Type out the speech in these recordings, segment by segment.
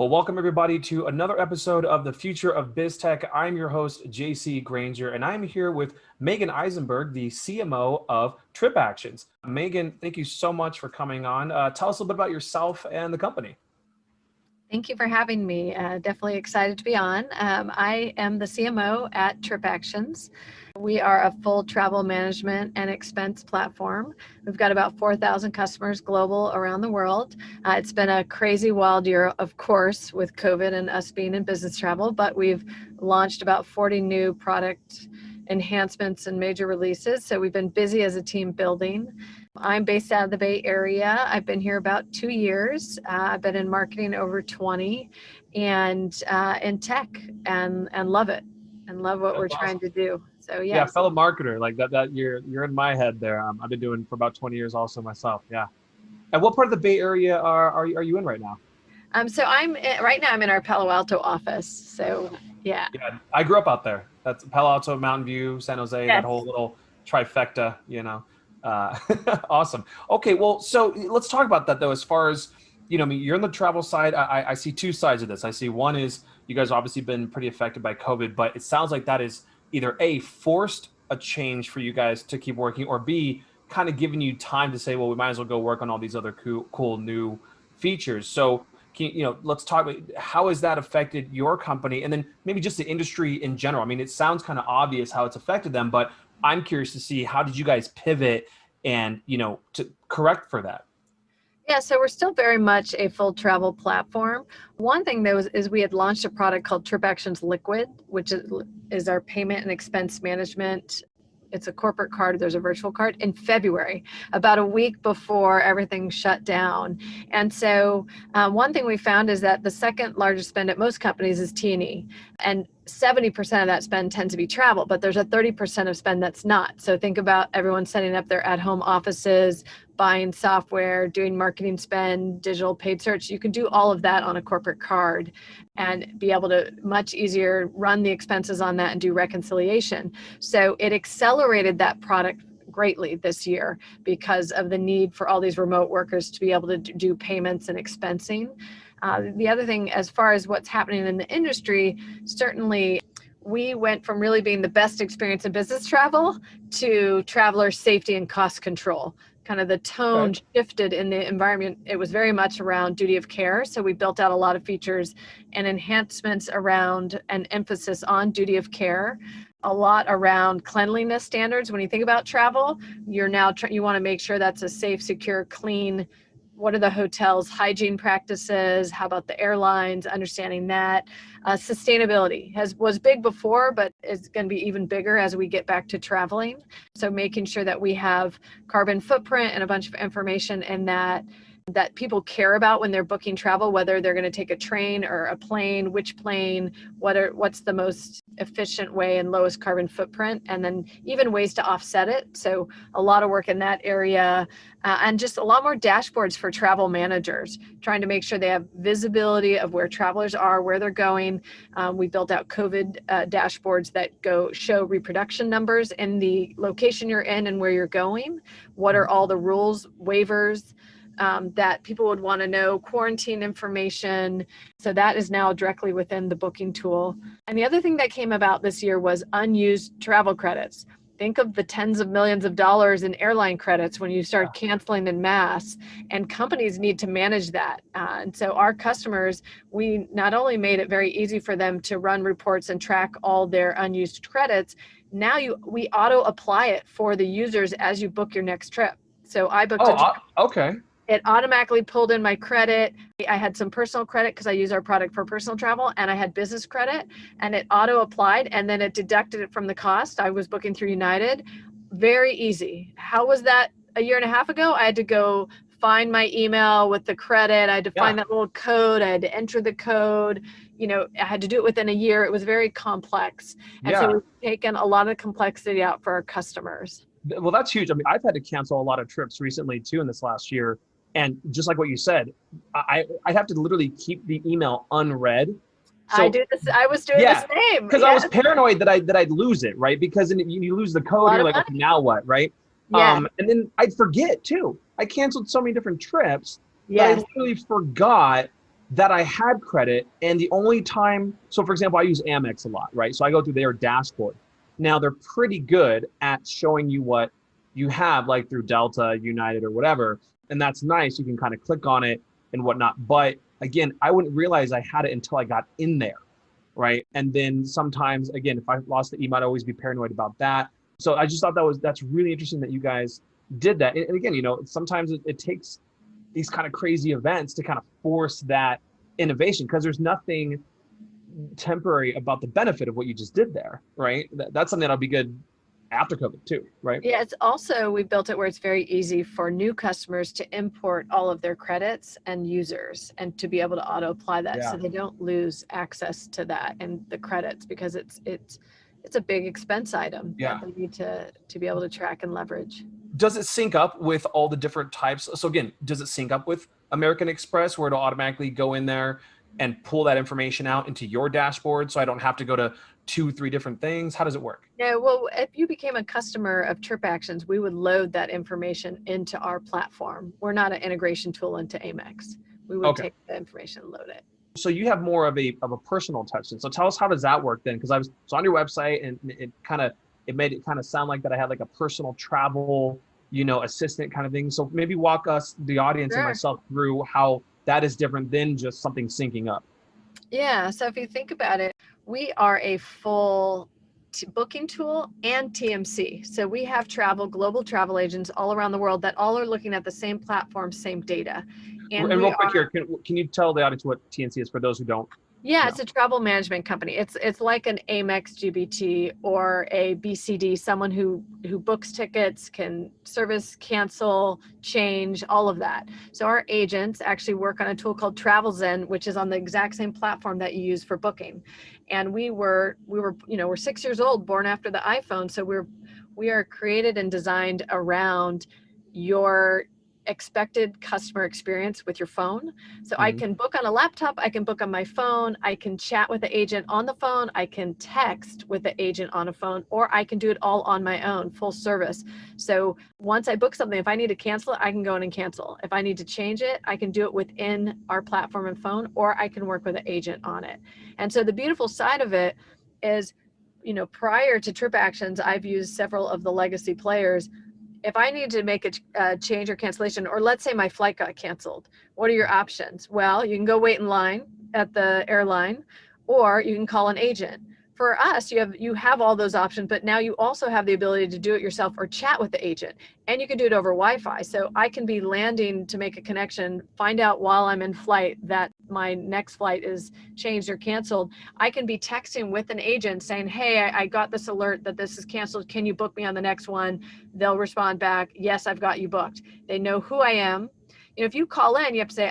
Well, welcome everybody to another episode of the Future of BizTech. I'm your host, JC Granger, and I'm here with Meagen Eisenberg, the CMO of TripActions. Meagen, thank you so much for coming on. Tell us a little bit about yourself and the company. Thank you for having me. Definitely excited to be on. I am the CMO at TripActions. We are a full travel management and expense platform. We've got about 4,000 customers global around the world. It's been a crazy wild year, of course, with COVID and us being in business travel, but we've launched about 40 new product enhancements and major releases. So we've been busy as a team building. I'm based out of the Bay Area. I've been here about 2 years. I've been in marketing over 20 and in tech and love it and love what we're trying to do. So yeah, fellow marketer, like that you're in my head there. I've been doing for about 20 years also myself. Yeah. And what part of the Bay Area are you in right now? So right now I'm in our Palo Alto office. So yeah. I grew up out there. That's Palo Alto, Mountain View, San Jose, that whole little trifecta, Awesome. Okay, well, so let's talk about that though. As far as, you're in the travel side. I see two sides of this. I see one is you guys obviously been pretty affected by COVID, but it sounds like that is either A, forced a change for you guys to keep working, or B, kind of giving you time to say, well, we might as well go work on all these other cool new features. So let's talk about how has that affected your company, and then maybe just the industry in general. I mean, it sounds kind of obvious how it's affected them, but I'm curious to see, how did you guys pivot and, to correct for that? Yeah, so we're still very much a full travel platform. One thing though is we had launched a product called TripActions Liquid, which is our payment and expense management. It's a corporate card. There's a virtual card in February, about a week before everything shut down. And so one thing we found is that the second largest spend at most companies is T&E. And 70% of that spend tends to be travel, but there's a 30% of spend that's not. So think about everyone setting up their at-home offices, buying software, doing marketing spend, digital paid search. You can do all of that on a corporate card and be able to much easier run the expenses on that and do reconciliation. So it accelerated that product greatly this year because of the need for all these remote workers to be able to do payments and expensing. The other thing, as far as what's happening in the industry, certainly we went from really being the best experience in business travel to traveler safety and cost control. Kind of the tone shifted in the environment. It was very much around duty of care. So we built out a lot of features and enhancements around an emphasis on duty of care, a lot around cleanliness standards. When you think about travel, you want to make sure that's a safe, secure, clean. What are the hotel's hygiene practices? How about the airlines? Understanding that. Sustainability was big before, but is going to be even bigger as we get back to traveling. So making sure that we have carbon footprint and a bunch of information in that people care about when they're booking travel, whether they're going to take a train or a plane, which plane, what's the most efficient way and lowest carbon footprint, and then even ways to offset it. So a lot of work in that area, and just a lot more dashboards for travel managers, trying to make sure they have visibility of where travelers are, where they're going. We built out COVID dashboards that show reproduction numbers in the location you're in and where you're going. What are all the rules, waivers, that people would want to know, quarantine information. So that is now directly within the booking tool. And the other thing that came about this year was unused travel credits. Think of the tens of millions of dollars in airline credits when you start canceling en masse, and companies need to manage that. And so our customers, we not only made it very easy for them to run reports and track all their unused credits, now we auto apply it for the users as you book your next trip. So I booked a trip. Okay. It automatically pulled in my credit. I had some personal credit because I use our product for personal travel, and I had business credit, and it auto applied, and then it deducted it from the cost. I was booking through United. Very easy. How was that a year and a half ago? I had to go find my email with the credit. I had to find that little code. I had to enter the code. I had to do it within a year. It was very complex. And so we've taken a lot of complexity out for our customers. Well, that's huge. I mean, I've had to cancel a lot of trips recently too in this last year. And just like what you said, I'd have to literally keep the email unread. So, I was doing the same. Because I was paranoid that I'd lose it, right? Because then you lose the code, and you're like, okay, now what, right? And then I'd forget too. I canceled so many different trips that I literally forgot that I had credit, and the only time, so for example, I use Amex a lot, right? So I go through their dashboard. Now they're pretty good at showing you what you have, like through Delta, United, or whatever. And that's nice. You can kind of click on it and whatnot. But again, I wouldn't realize I had it until I got in there, right? And then sometimes, again, if I lost the email, I'd always be paranoid about that. So I just thought that's really interesting that you guys did that. And again, sometimes it takes these kind of crazy events to kind of force that innovation, because there's nothing temporary about the benefit of what you just did there, right? That's something that'll be good after COVID too, right? Yeah, it's also, we built it where it's very easy for new customers to import all of their credits and users and to be able to auto apply that, so they don't lose access to that and the credits, because it's a big expense item that they need to be able to track and leverage. Does it sync up with all the different types? So again, does it sync up with American Express, where it'll automatically go in there and pull that information out into your dashboard, so I don't have to go to 2-3 different things? How does it work? Yeah, well, if you became a customer of TripActions, we would load that information into our platform. We're not an integration tool into Amex. We would take the information and load it. So you have more of a personal touch. So tell us, how does that work then? Because I was on your website, and it made it kind of sound like that I had like a personal travel, assistant kind of thing. So maybe walk us, the audience and myself, through how that is different than just something syncing up. Yeah, so if you think about it, we are a full booking tool and TMC. So we have global travel agents all around the world that all are looking at the same platform, same data. And real quick here, can you tell the audience what TNC is for those who don't? Yeah, it's a travel management company. It's like an Amex GBT or a BCD, someone who books tickets, can service, cancel, change, all of that. So our agents actually work on a tool called TravelZen, which is on the exact same platform that you use for booking. And we're 6 years old, born after the iPhone. So we are created and designed around your expected customer experience with your phone. So I can book on a laptop, I can book on my phone, I can chat with the agent on the phone, I can text with the agent on a phone, or I can do it all on my own, full service. So once I book something, if I need to cancel it, I can go in and cancel. If I need to change it, I can do it within our platform and phone, or I can work with an agent on it. And so the beautiful side of it is, prior to TripActions, I've used several of the legacy players. If I need to make a change or cancellation, or let's say my flight got canceled, what are your options? Well, you can go wait in line at the airline, or you can call an agent. For us, you have all those options, but now you also have the ability to do it yourself or chat with the agent, and you can do it over Wi-Fi. So I can be landing to make a connection, find out while I'm in flight that my next flight is changed or canceled. I can be texting with an agent saying, hey, I got this alert that this is canceled. Can you book me on the next one? They'll respond back, yes, I've got you booked. They know who I am. If you call in, you have to say,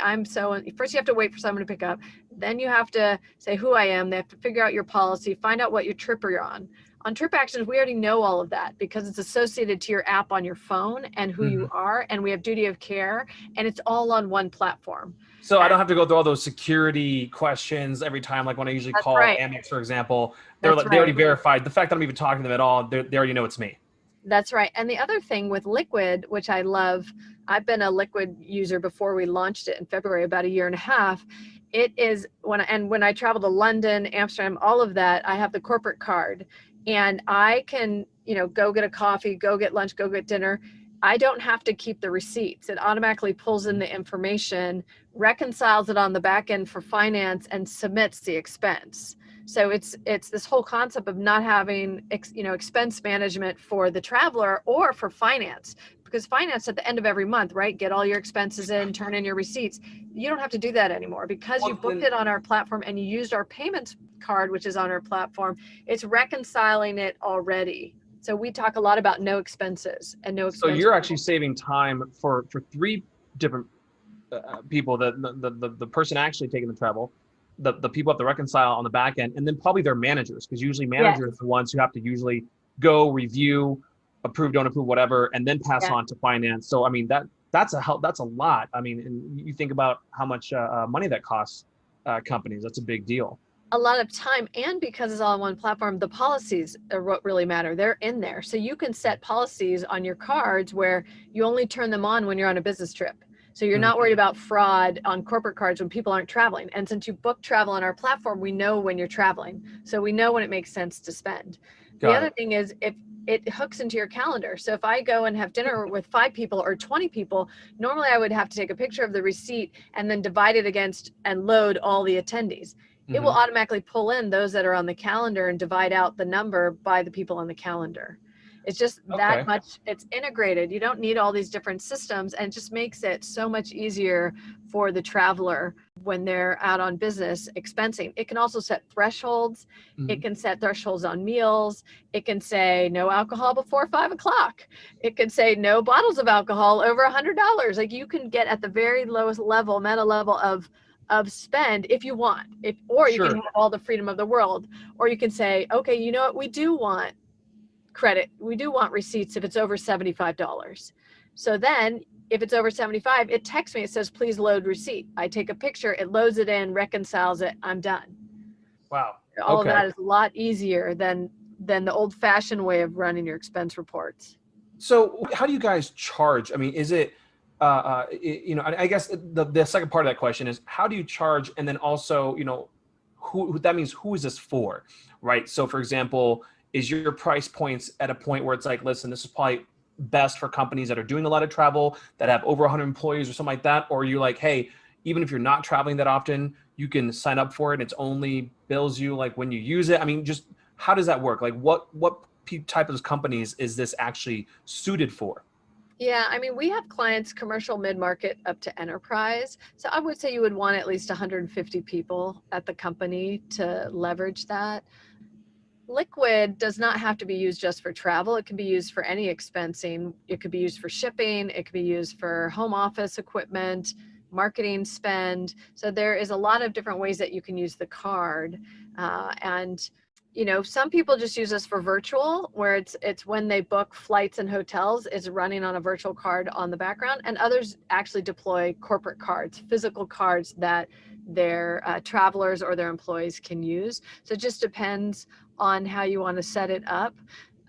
first you have to wait for someone to pick up. Then you have to say who I am. They have to figure out your policy, find out what your trip you're on. On TripActions, we already know all of that because it's associated to your app on your phone and who you are. And we have duty of care, and it's all on one platform. So I don't have to go through all those security questions every time. Like when I usually call Amex, for example, they already verified. The fact that I'm even talking to them at all, they already know it's me. That's right. And the other thing with Liquid, which I love, I've been a Liquid user before we launched it in February, about 1.5 years. It is when I travel to London, Amsterdam, all of that, I have the corporate card, and I can, go get a coffee, go get lunch, go get dinner. I don't have to keep the receipts. It automatically pulls in the information, reconciles it on the back end for finance, and submits the expense. So it's this whole concept of not having expense management for the traveler or for finance, because finance at the end of every month, right? Get all your expenses in, turn in your receipts. You don't have to do that anymore because you booked it on our platform and you used our payments card, which is on our platform. It's reconciling it already. So we talk a lot about no expenses and no expenses. So you're actually saving time for 3 different people, the person actually taking the travel, the people have to reconcile on the back end, and then probably their managers, because usually managers are the ones who have to usually go review, approve, don't approve, whatever, and then pass on to finance. So I mean that's a lot. I mean, and you think about how much money that costs companies. That's a big deal. A lot of time, and because it's all on one platform, the policies are what really matter. They're in there. So you can set policies on your cards where you only turn them on when you're on a business trip. So you're not worried about fraud on corporate cards when people aren't traveling. And since you book travel on our platform, we know when you're traveling. So we know when it makes sense to spend. The other thing is if it hooks into your calendar. So if I go and have dinner with 5 people or 20 people, normally I would have to take a picture of the receipt and then divide it against and load all the attendees. It will automatically pull in those that are on the calendar and divide out the number by the people on the calendar. It's just that much, it's integrated. You don't need all these different systems, and it just makes it so much easier for the traveler when they're out on business expensing. It can also set thresholds. It can set thresholds on meals. It can say no alcohol before 5 o'clock. It can say no bottles of alcohol over $100. Like you can get at the very lowest level, meta level of spend if you want, or you can have all the freedom of the world, or you can say, okay, you know what, we do want credit. We do want receipts if it's over $75. So then if it's over 75, it texts me, it says, please load receipt. I take a picture, it loads it in, reconciles it, I'm done. Wow. All of that is a lot easier than the old fashioned way of running your expense reports. So how do you guys charge? I mean, is it, I guess the second part of that question is how do you charge? And then also, who that means, who is this for, right? So for example, is your price points at a point where it's like, listen, this is probably best for companies that are doing a lot of travel, that have over 100 employees or something like that? Or are you like, hey, even if you're not traveling that often, you can sign up for it and it's only bills you like when you use it? I mean, just how does that work? Like what type of companies is this actually suited for? Yeah, I mean, we have clients, commercial, mid-market, up to enterprise. So I would say you would want at least 150 people at the company to leverage that. Liquid does not have to be used just for travel. It can be used for any expensing. It could be used for shipping. It could be used for home office equipment, marketing spend. So there is a lot of different ways that you can use the card. Some people just use this for virtual, where it's when they book flights and hotels, it's running on a virtual card on the background, and others actually deploy corporate cards, physical cards that their travelers or their employees can use. So it just depends on how you want to set it up.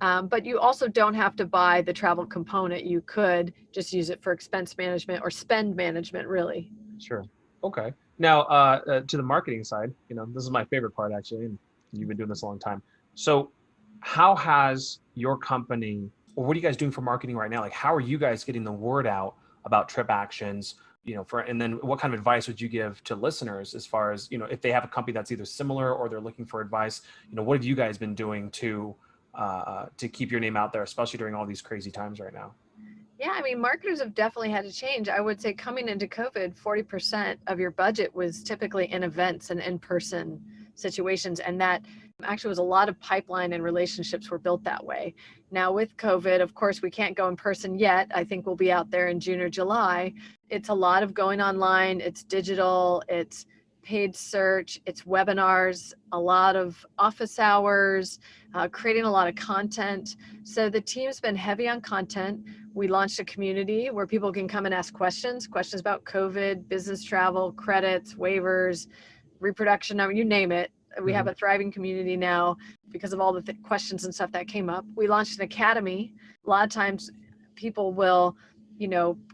But you also don't have to buy the travel component. You could just use it for expense management or spend management, really. Sure. Okay. Now, to the marketing side, this is my favorite part actually, and you've been doing this a long time. So how has your company, or what are you guys doing for marketing right now? Like, how are you guys getting the word out about TripActions, and then what kind of advice would you give to listeners as far as, if they have a company that's either similar or they're looking for advice, what have you guys been doing to keep your name out there, especially during all these crazy times right now? Yeah, I mean, marketers have definitely had to change. I would say coming into COVID, 40% of your budget was typically in events and in-person situations. And that actually was a lot of pipeline and relationships were built that way. Now with COVID, of course, we can't go in person yet. I think we'll be out there in June or July. It's a lot of going online. It's digital, it's paid search, it's webinars, a lot of office hours, creating a lot of content. So the team's been heavy on content. We launched a community where people can come and ask questions about COVID, business travel, credits, waivers, reproduction, you name it. We have a thriving community now because of all the questions and stuff that came up. We launched an academy. A lot of times people will,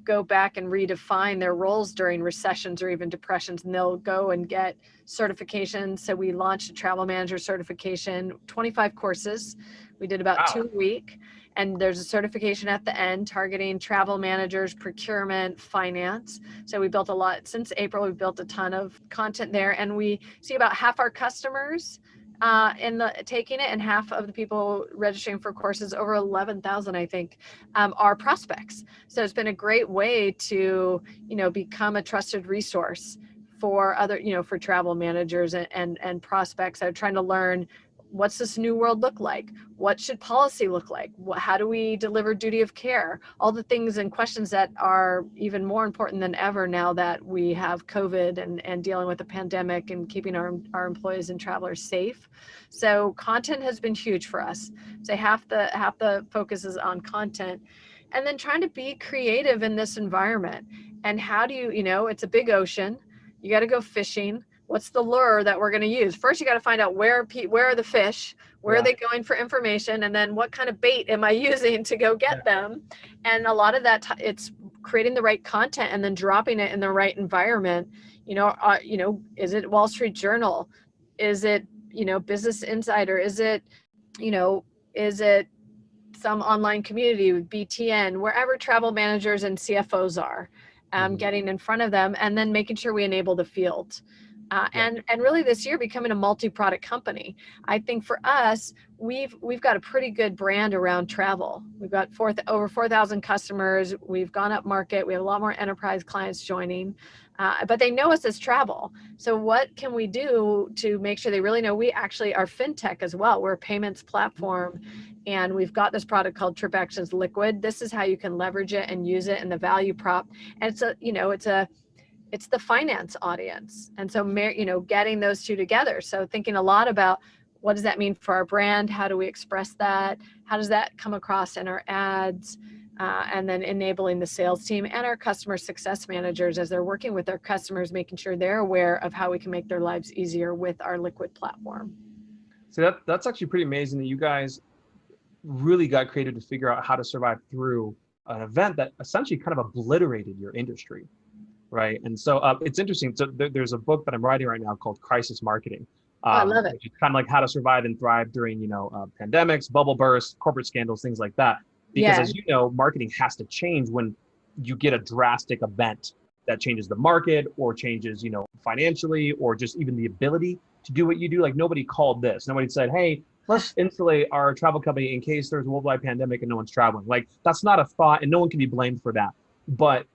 go back and redefine their roles during recessions or even depressions, and they'll go and get certifications. So we launched a travel manager certification, 25 courses. We did about 2 a week. And there's a certification at the end targeting travel managers, procurement, finance. So we built a lot. Since April, we've built a ton of content there. And we see about half our customers taking it, and half of the people registering for courses, over 11,000, I think, are prospects. So it's been a great way to, become a trusted resource for other, for travel managers and prospects that are trying to learn, what's this new world look like? What should policy look like? How do we deliver duty of care? All the things and questions that are even more important than ever now that we have COVID and dealing with the pandemic and keeping our employees and travelers safe. So content has been huge for us. So half the focus is on content, and then trying to be creative in this environment. And how do you, it's a big ocean. You got to go fishing. What's the lure that we're going to use? First, you got to find out where are the fish, where are they going for information, and then what kind of bait am I using to go get them? And a lot of that, it's creating the right content and then dropping it in the right environment. Is it Wall Street Journal? Is it, Business Insider? Is it, is it some online community with BTN, wherever travel managers and CFOs are, getting in front of them, and then making sure we enable the field. And really this year becoming a multi-product company. I think for us, we've got a pretty good brand around travel. We've got over 4,000 customers. We've gone up market. We have a lot more enterprise clients joining, but they know us as travel. So what can we do to make sure they really know we actually are fintech as well? We're a payments platform, and we've got this product called TripActions Liquid. This is how you can leverage it and use it in the value prop. And it's the finance audience. And so, getting those two together. So thinking a lot about what does that mean for our brand? How do we express that? How does that come across in our ads? And then enabling the sales team and our customer success managers as they're working with their customers, making sure they're aware of how we can make their lives easier with our Liquid platform. So that's actually pretty amazing that you guys really got creative to figure out how to survive through an event that essentially kind of obliterated your industry. Right. And so it's interesting. So there's a book that I'm writing right now called Crisis Marketing. I love it. Which is kind of like how to survive and thrive during, pandemics, bubble bursts, corporate scandals, things like that. Because as you know, marketing has to change when you get a drastic event that changes the market or changes, financially, or just even the ability to do what you do. Like nobody called this. Nobody said, hey, let's insulate our travel company in case there's a worldwide pandemic and no one's traveling. Like that's not a thought, and no one can be blamed for that. But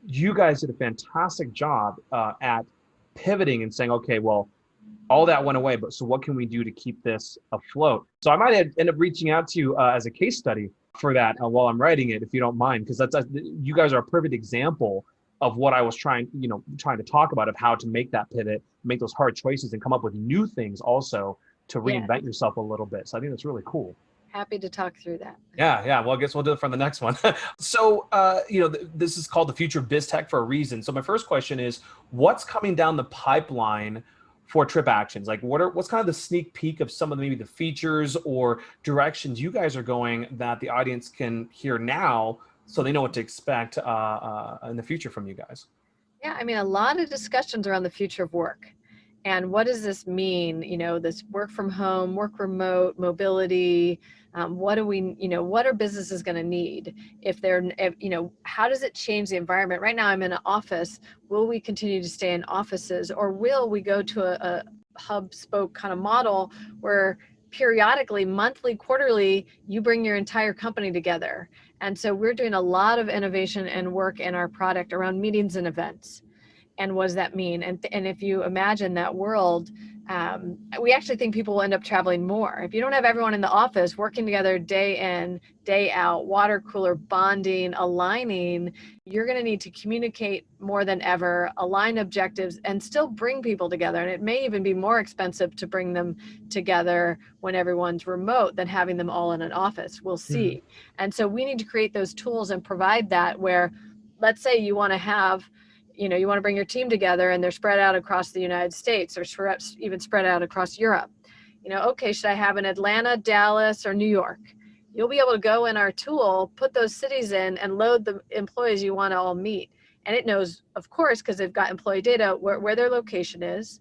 you guys did a fantastic job at pivoting and saying, okay, well, all that went away, but so what can we do to keep this afloat? So I might end up reaching out to you as a case study for that while I'm writing it, if you don't mind, because you guys are a perfect example of what I was trying to talk about, of how to make that pivot, make those hard choices, and come up with new things also to reinvent yourself a little bit. So I think that's really cool. Happy to talk through that. Yeah. Well, I guess we'll do it for the next one. So, this is called the Future of BizTech for a reason. So my first question is, what's coming down the pipeline for TripActions? Like, what's kind of the sneak peek of some of maybe the features or directions you guys are going that the audience can hear now, so they know what to expect in the future from you guys? Yeah, I mean, a lot of discussions around the future of work. And what does this mean? This work from home, work remote, mobility. What are businesses going to need how does it change the environment? Right now I'm in an office. Will we continue to stay in offices, or will we go to a hub spoke kind of model where periodically, monthly, quarterly, you bring your entire company together? And so we're doing a lot of innovation and work in our product around meetings and events. And what does that mean? And if you imagine that world, we actually think people will end up traveling more. If you don't have everyone in the office working together day in, day out, water cooler bonding, aligning, you're going to need to communicate more than ever, align objectives, and still bring people together. And it may even be more expensive to bring them together when everyone's remote than having them all in an office. We'll see. Mm-hmm. And so we need to create those tools and provide that where, let's say you want to have you want to bring your team together and they're spread out across the United States, or even spread out across Europe. Okay, should I have an Atlanta, Dallas, or New York? You'll be able to go in our tool, put those cities in, and load the employees you want to all meet. And it knows, of course, because they've got employee data, where their location is.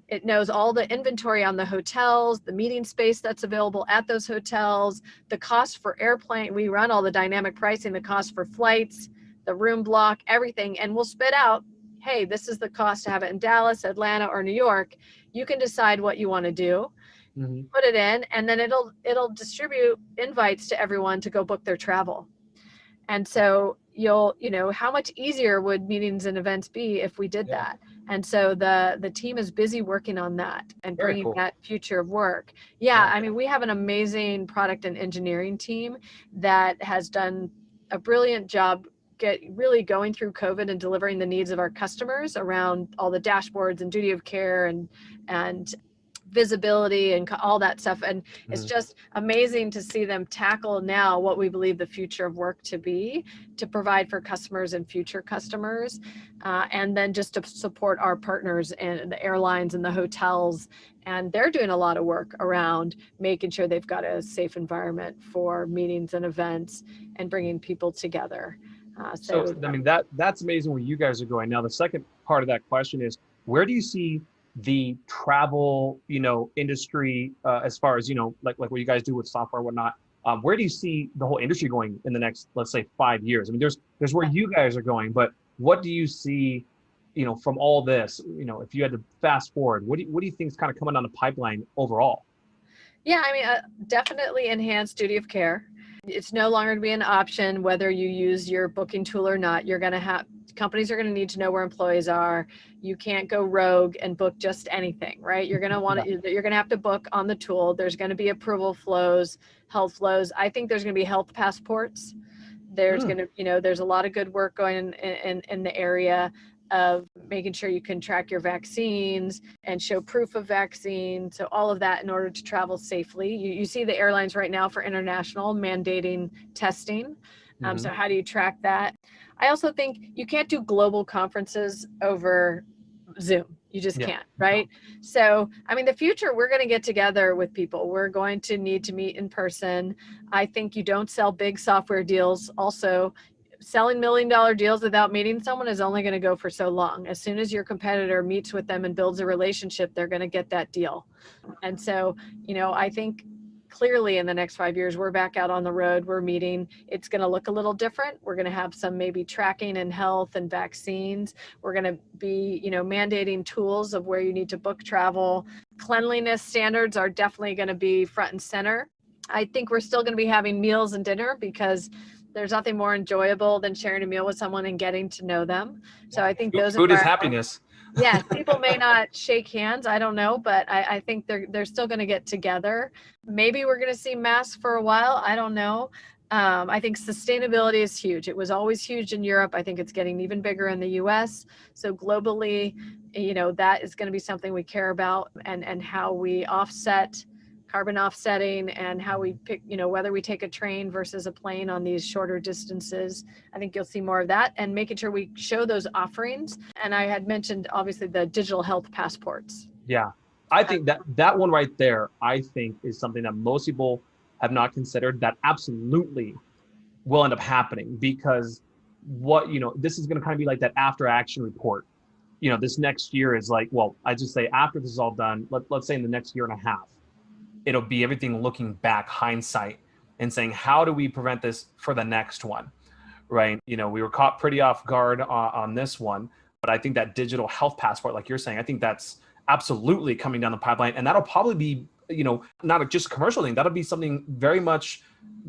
It knows all the inventory on the hotels, the meeting space that's available at those hotels, the cost for airplane. We run all the dynamic pricing, the cost for flights, the room block, everything, and we'll spit out, hey, this is the cost to have it in Dallas, Atlanta, or New York. You can decide what you want to do, put it in, and then it'll distribute invites to everyone to go book their travel. And so how much easier would meetings and events be if we did that? And so the team is busy working on that and bringing that future of work. I mean, we have an amazing product and engineering team that has done a brilliant job really going through COVID and delivering the needs of our customers around all the dashboards and duty of care and visibility and all that stuff. And it's just amazing to see them tackle now what we believe the future of work to be, to provide for customers and future customers. And then just to support our partners and the airlines and the hotels. And they're doing a lot of work around making sure they've got a safe environment for meetings and events and bringing people together. So, I mean, that's amazing where you guys are going. Now, the second part of that question is, where do you see the travel, industry, as far as, like what you guys do with software and whatnot? Where do you see the whole industry going in the next, let's say, 5 years? I mean, there's where you guys are going, but what do you see, from all this, if you had to fast forward, what do you think is kind of coming down the pipeline overall? Yeah, I mean, definitely enhanced duty of care. It's no longer going to be an option whether you use your booking tool or not. Companies are going to need to know where employees are. You can't go rogue and book just anything, right? You're going to you're going to have to book on the tool. There's going to be approval flows, health flows. I think there's going to be health passports. There's going to, there's a lot of good work going in the area of making sure you can track your vaccines and show proof of vaccine. So all of that in order to travel safely. You see the airlines right now for international mandating testing. So how do you track that? I also think you can't do global conferences over Zoom. You just can't, right? So, I mean, the future, we're going to get together with people. We're going to need to meet in person. I think you don't sell big software deals. Also, selling $1 million deals without meeting someone is only going to go for so long. As soon as your competitor meets with them and builds a relationship, they're going to get that deal. And so, I think clearly in the next 5 years, we're back out on the road, we're meeting. It's going to look a little different. We're going to have some maybe tracking and health and vaccines. We're going to be, mandating tools of where you need to book travel. Cleanliness standards are definitely going to be front and center. I think we're still going to be having meals and dinner because there's nothing more enjoyable than sharing a meal with someone and getting to know them. So I think those food is happiness. Yeah, people may not shake hands, I don't know, but I think they're still going to get together. Maybe we're going to see masks for a while, I don't know. I think sustainability is huge. It was always huge in Europe. I think it's getting even bigger in the US. So globally, that is going to be something we care about, and how we offset carbon offsetting, and how we pick, whether we take a train versus a plane on these shorter distances. I think you'll see more of that, and making sure we show those offerings. And I had mentioned, obviously, the digital health passports. Yeah, I think that one right there, I think, is something that most people have not considered, that absolutely will end up happening, because this is going to kind of be like that after action report. This next year is like, well, I just say after this is all done, let's say in the next year and a half, it'll be everything looking back, hindsight, and saying, how do we prevent this for the next one, right? We were caught pretty off guard on this one, but I think that digital health passport, like you're saying, I think that's absolutely coming down the pipeline. And that'll probably be, not just a commercial thing, that'll be something very much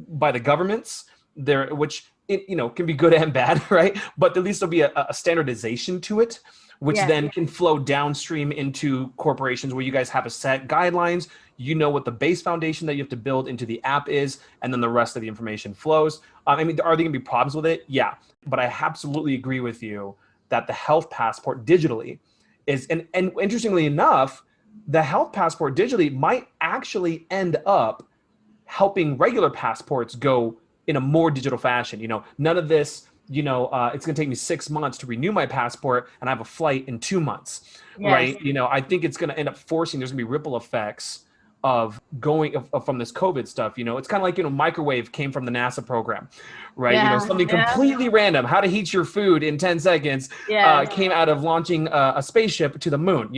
by the governments there, which, can be good and bad, right? But at least there'll be a standardization to it, which then can flow downstream into corporations where you guys have a set guidelines, what the base foundation that you have to build into the app is, and then the rest of the information flows. I mean, are there going to be problems with it? Yeah, but I absolutely agree with you that the health passport digitally is, and interestingly enough, the health passport digitally might actually end up helping regular passports go in a more digital fashion. None of this, it's going to take me 6 months to renew my passport and I have a flight in 2 months, right? I think it's going to end up forcing, there's going to be ripple effects of going from this COVID stuff. It's kind of like, microwave came from the NASA program, right? Something completely random, how to heat your food in 10 seconds came out of launching a spaceship to the moon,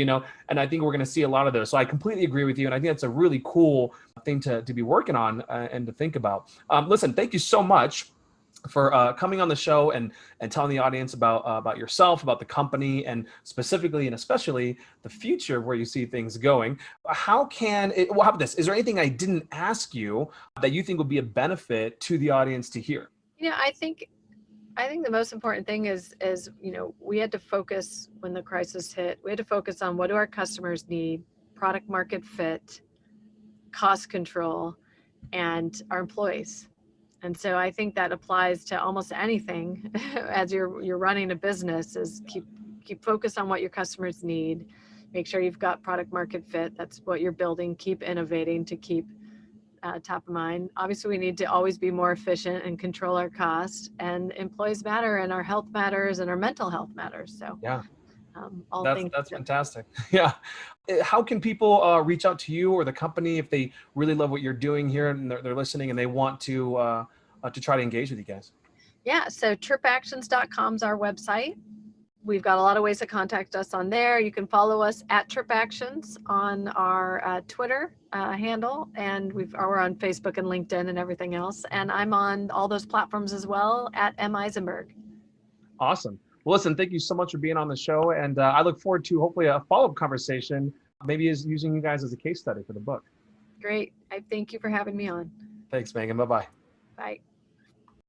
and I think we're going to see a lot of those. So I completely agree with you. And I think that's a really cool thing to be working on and to think about. Listen, thank you so much for coming on the show and telling the audience about yourself, about the company, and specifically and especially the future of where you see things going. How about this? Is there anything I didn't ask you that you think would be a benefit to the audience to hear? I think the most important thing is we had to focus when the crisis hit. We had to focus on, what do our customers need, product market fit, cost control, and our employees. And so I think that applies to almost anything as you're running a business, is keep focused on what your customers need. Make sure you've got product market fit. That's what you're building. Keep innovating to keep top of mind. Obviously, we need to always be more efficient and control our costs. And employees matter, and our health matters, and our mental health matters. So yeah, that's fantastic. Yeah. How can people reach out to you or the company if they really love what you're doing here and they're listening and they want to try to engage with you guys? Yeah, so tripactions.com is our website. We've got a lot of ways to contact us on there. You can follow us at TripActions on our Twitter handle, and we're on Facebook and LinkedIn and everything else. And I'm on all those platforms as well at M. Eisenberg. Awesome. Well, listen, thank you so much for being on the show. And I look forward to hopefully a follow-up conversation, maybe is using you guys as a case study for the book. Great. I thank you for having me on. Thanks, Meagen. Bye-bye. Bye.